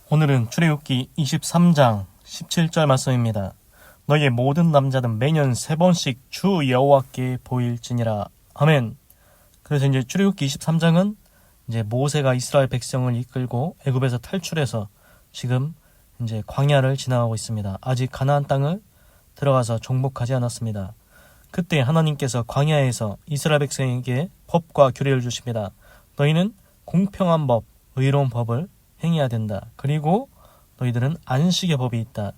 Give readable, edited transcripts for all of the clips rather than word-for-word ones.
오늘은 출애굽기 23장 17절 말씀입니다. 너희의 모든 남자는 매년 3번씩 주 여호와께 보일지니라. 아멘. 그래서 이제 출애굽기 23장은 이제 모세가 이스라엘 백성을 이끌고 애굽에서 탈출해서 지금 이제 광야를 지나가고 있습니다. 아직 가나안 땅을 들어가서 정복하지 않았습니다. 그때 하나님께서 광야에서 이스라엘 백성에게 법과 규례를 주십니다. 너희는 공평한 법, 의로운 법을 행해야 된다. 그리고 너희들은 안식의 법이 있다.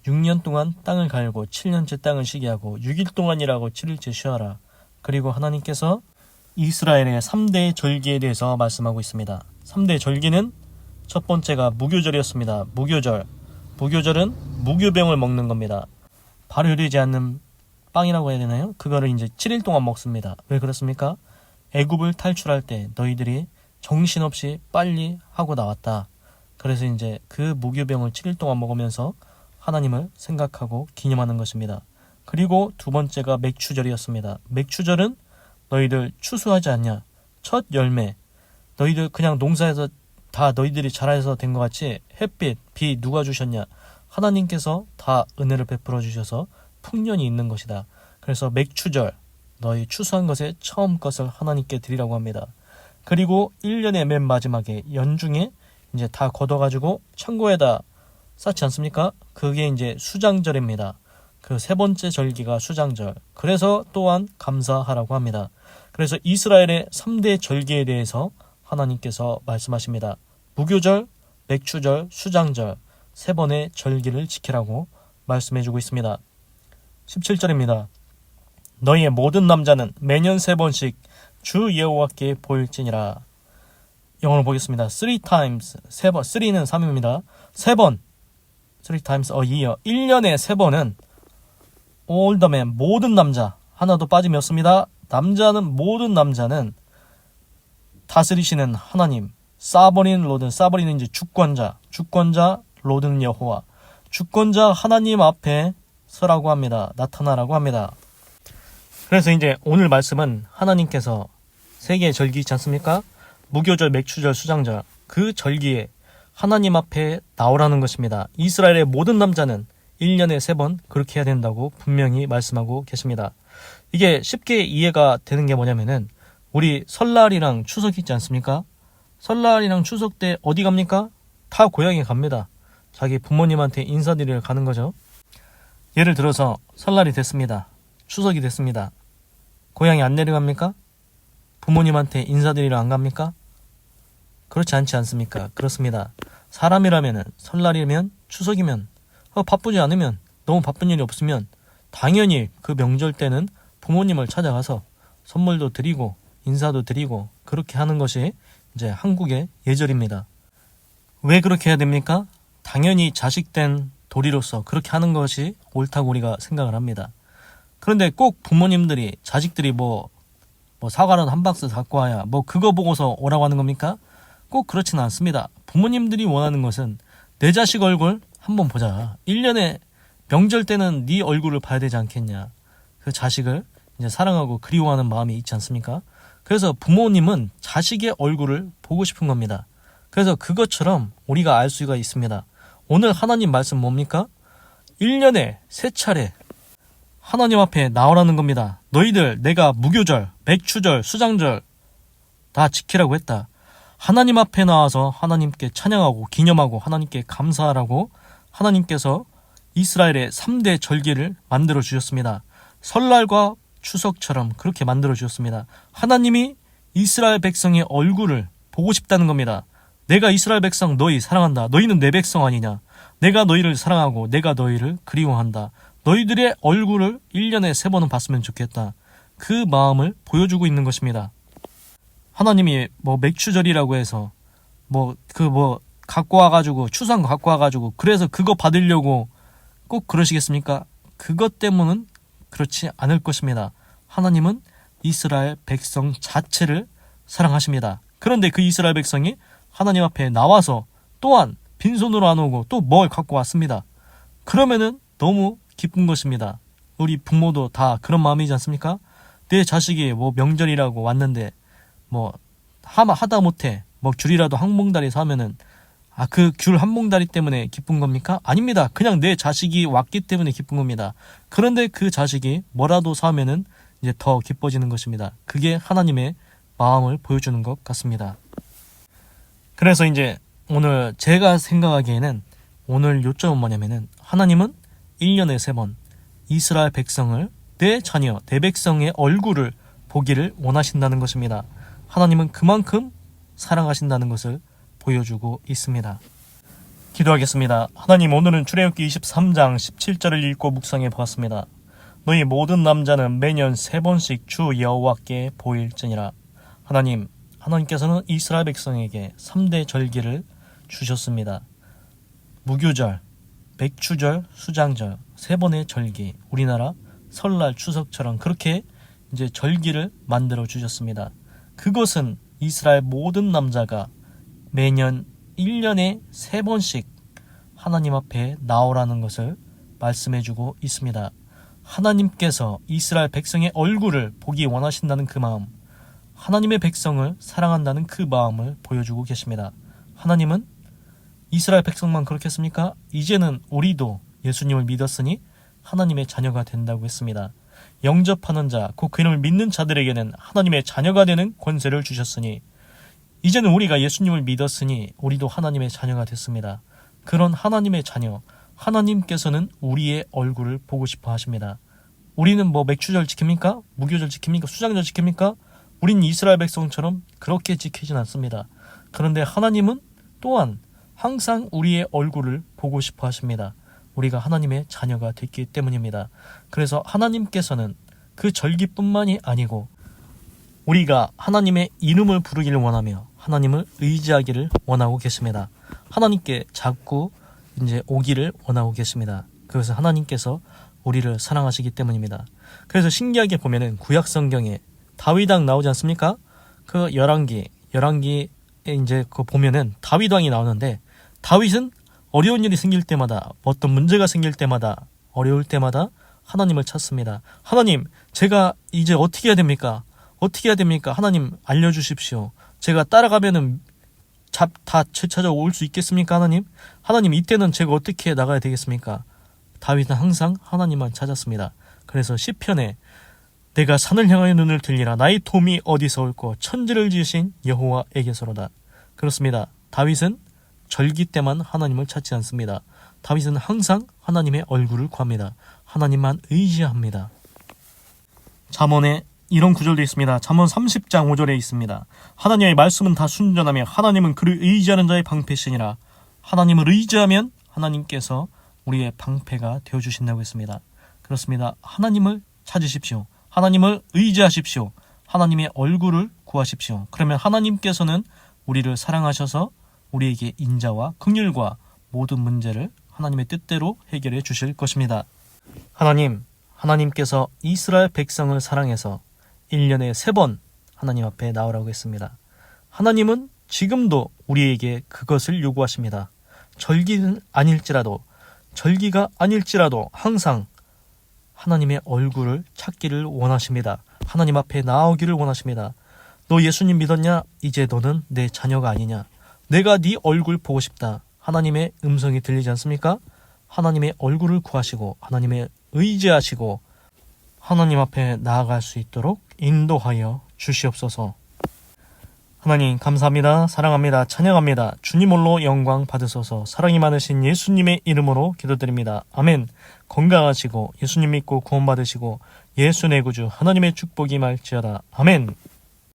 6년 동안 땅을 갈고 7년째 땅을 쉬게 하고 6일 동안 일하고 7일째 쉬어라. 그리고 하나님께서 이스라엘의 3대 절기에 대해서 말씀하고 있습니다. 3대 절기는 첫 번째가 무교절이었습니다. 무교절. 무교절은 무교병을 먹는 겁니다. 발효되지 않는 빵이라고 해야 되나요? 그거를 이제 7일 동안 먹습니다. 왜 그렇습니까? 애굽을 탈출할 때 너희들이 정신없이 빨리 하고 나왔다. 그래서 이제 그 무교병을 7일 동안 먹으면서 하나님을 생각하고 기념하는 것입니다. 그리고 두 번째가 맥추절이었습니다. 맥추절은 너희들 추수하지 않냐? 첫 열매. 너희들 그냥 농사에서 다 너희들이 자라서 된 것 같이 햇빛, 비 누가 주셨냐? 하나님께서 다 은혜를 베풀어 주셔서 풍년이 있는 것이다. 그래서 맥추절, 너희 추수한 것의 처음 것을 하나님께 드리라고 합니다. 그리고 1년의 맨 마지막에 연중에 이제 다 걷어가지고 창고에다 쌓지 않습니까? 그게 이제 수장절입니다. 그 세 번째 절기가 수장절. 그래서 또한 감사하라고 합니다. 그래서 이스라엘의 3대 절기에 대해서 하나님께서 말씀하십니다. 무교절, 맥추절, 수장절 세 번의 절기를 지키라고 말씀해주고 있습니다. 17절입니다. 너희의 모든 남자는 매년 3번씩 주 여호와께 보일지니라. 영어로 보겠습니다. 3times, 3번, 3는 3입니다. 3번, 3times a year. 1년에 3번은 all the men, 모든 남자, 하나도 빠짐이 없습니다. 모든 남자는 다스리시는 하나님, 사버린 로든, 사버린은 이제 주권자 로든 여호와, 주권자 하나님 앞에 서라고 합니다. 나타나라고 합니다. 그래서 이제 오늘 말씀은 하나님께서 세 개의 절기 있지 않습니까? 무교절, 맥추절, 수장절. 그 절기에 하나님 앞에 나오라는 것입니다. 이스라엘의 모든 남자는 1년에 3번 그렇게 해야 된다고 분명히 말씀하고 계십니다. 이게 쉽게 이해가 되는 게 뭐냐면은 우리 설날이랑 추석 있지 않습니까? 설날이랑 추석 때 어디 갑니까? 다 고향에 갑니다. 자기 부모님한테 인사드리러 가는 거죠. 예를 들어서 설날이 됐습니다. 추석이 됐습니다. 고향에 안 내려갑니까? 부모님한테 인사드리러 안 갑니까? 그렇지 않지 않습니까? 그렇습니다. 사람이라면 설날이면 추석이면 바쁘지 않으면 너무 바쁜 일이 없으면 당연히 그 명절 때는 부모님을 찾아가서 선물도 드리고 인사도 드리고 그렇게 하는 것이 이제 한국의 예절입니다. 왜 그렇게 해야 됩니까? 당연히 자식된 도리로서 그렇게 하는 것이 옳다고 우리가 생각을 합니다. 그런데 꼭 부모님들이 자식들이 뭐 사과라도 한 박스 갖고 와야 그거 보고서 오라고 하는 겁니까? 꼭 그렇지는 않습니다. 부모님들이 원하는 것은 내 자식 얼굴 한번 보자. 1년에 명절 때는 네 얼굴을 봐야 되지 않겠냐. 그 자식을 이제 사랑하고 그리워하는 마음이 있지 않습니까? 그래서 부모님은 자식의 얼굴을 보고 싶은 겁니다. 그래서 그것처럼 우리가 알 수가 있습니다. 오늘 하나님 말씀 뭡니까? 1년에 3차례 하나님 앞에 나오라는 겁니다. 너희들 내가 무교절, 맥추절, 수장절 다 지키라고 했다. 하나님 앞에 나와서 하나님께 찬양하고 기념하고 하나님께 감사하라고 하나님께서 이스라엘의 3대 절기를 만들어 주셨습니다. 설날과 추석처럼 그렇게 만들어 주셨습니다. 하나님이 이스라엘 백성의 얼굴을 보고 싶다는 겁니다. 내가 이스라엘 백성 너희 사랑한다. 너희는 내 백성 아니냐. 내가 너희를 사랑하고 내가 너희를 그리워한다. 너희들의 얼굴을 1년에 3번은 봤으면 좋겠다. 그 마음을 보여주고 있는 것입니다. 하나님이 맥추절이라고 해서 갖고 와가지고 추수한 거 갖고 와가지고 그래서 그거 받으려고 꼭 그러시겠습니까? 그것 때문은 그렇지 않을 것입니다. 하나님은 이스라엘 백성 자체를 사랑하십니다. 그런데 그 이스라엘 백성이 하나님 앞에 나와서 또한 빈손으로 안 오고 또 뭘 갖고 왔습니다. 그러면은 너무 기쁜 것입니다. 우리 부모도 다 그런 마음이지 않습니까? 내 자식이 명절이라고 왔는데 하다못해 귤이라도 한 봉다리 사면은 그 귤 한 몽다리 때문에 기쁜 겁니까? 아닙니다. 그냥 내 자식이 왔기 때문에 기쁜 겁니다. 그런데 그 자식이 뭐라도 사면은 이제 더 기뻐지는 것입니다. 그게 하나님의 마음을 보여주는 것 같습니다. 그래서 이제 오늘 제가 생각하기에는 오늘 요점은 뭐냐면은 하나님은 1년에 3번 이스라엘 백성을 내 자녀, 내 백성의 얼굴을 보기를 원하신다는 것입니다. 하나님은 그만큼 사랑하신다는 것을 보여주고 있습니다. 기도하겠습니다. 하나님, 오늘은 출애굽기 23장 17절을 읽고 묵상해 보았습니다. 너희 모든 남자는 매년 3번씩 주 여호와께 보일지니라. 하나님께서는 이스라엘 백성에게 3대 절기를 주셨습니다. 무교절, 맥추절, 수장절, 3번의 절기, 우리나라 설날, 추석처럼 그렇게 이제 절기를 만들어 주셨습니다. 그것은 이스라엘 모든 남자가 매년 1년에 3번씩 하나님 앞에 나오라는 것을 말씀해 주고 있습니다. 하나님께서 이스라엘 백성의 얼굴을 보기 원하신다는 그 마음, 하나님의 백성을 사랑한다는 그 마음을 보여주고 계십니다. 하나님은 이스라엘 백성만 그렇겠습니까? 이제는 우리도 예수님을 믿었으니 하나님의 자녀가 된다고 했습니다. 영접하는 자, 곧 그 이름을 믿는 자들에게는 하나님의 자녀가 되는 권세를 주셨으니 이제는 우리가 예수님을 믿었으니 우리도 하나님의 자녀가 됐습니다. 그런 하나님의 자녀, 하나님께서는 우리의 얼굴을 보고 싶어 하십니다. 우리는 뭐 맥추절 지킵니까? 무교절 지킵니까? 수장절 지킵니까? 우린 이스라엘 백성처럼 그렇게 지키진 않습니다. 그런데 하나님은 또한 항상 우리의 얼굴을 보고 싶어 하십니다. 우리가 하나님의 자녀가 됐기 때문입니다. 그래서 하나님께서는 그 절기뿐만이 아니고 우리가 하나님의 이름을 부르기를 원하며 하나님을 의지하기를 원하고 계십니다. 하나님께 자꾸 이제 오기를 원하고 계십니다. 그것은 하나님께서 우리를 사랑하시기 때문입니다. 그래서 신기하게 보면은 구약 성경에 다윗 왕 나오지 않습니까? 그 열왕기에 이제 그 보면은 다윗 왕이 나오는데 다윗은 어려운 일이 생길 때마다 어떤 문제가 생길 때마다 어려울 때마다 하나님을 찾습니다. 하나님, 제가 이제 어떻게 해야 됩니까? 어떻게 해야 됩니까? 하나님 알려주십시오. 제가 따라가면은 다 찾아올 수 있겠습니까? 하나님 이때는 제가 어떻게 나가야 되겠습니까? 다윗은 항상 하나님만 찾았습니다. 그래서 시편에 내가 산을 향하여 눈을 들리라 나의 도움이 어디서 올꼬 천지를 지으신 여호와에게서로다. 그렇습니다. 다윗은 절기 때만 하나님을 찾지 않습니다. 다윗은 항상 하나님의 얼굴을 구합니다. 하나님만 의지합니다. 잠언에 이런 구절도 있습니다. 잠언 30장 5절에 있습니다. 하나님의 말씀은 다 순전하며 하나님은 그를 의지하는 자의 방패시니라. 하나님을 의지하면 하나님께서 우리의 방패가 되어주신다고 했습니다. 그렇습니다. 하나님을 찾으십시오. 하나님을 의지하십시오. 하나님의 얼굴을 구하십시오. 그러면 하나님께서는 우리를 사랑하셔서 우리에게 인자와 긍휼과 모든 문제를 하나님의 뜻대로 해결해 주실 것입니다. 하나님께서 이스라엘 백성을 사랑해서 1년에 3번 하나님 앞에 나오라고 했습니다. 하나님은 지금도 우리에게 그것을 요구하십니다. 절기가 아닐지라도 항상 하나님의 얼굴을 찾기를 원하십니다. 하나님 앞에 나오기를 원하십니다. 너 예수님 믿었냐? 이제 너는 내 자녀가 아니냐? 내가 네 얼굴 보고 싶다. 하나님의 음성이 들리지 않습니까? 하나님의 얼굴을 구하시고 하나님의 의지하시고 하나님 앞에 나아갈 수 있도록 인도하여 주시옵소서. 하나님 감사합니다. 사랑합니다. 찬양합니다. 주님 홀로 영광 받으소서. 사랑이 많으신 예수님의 이름으로 기도드립니다. 아멘. 건강하시고 예수님 믿고 구원받으시고 예수 내 구주 하나님의 축복이 말지어다. 아멘.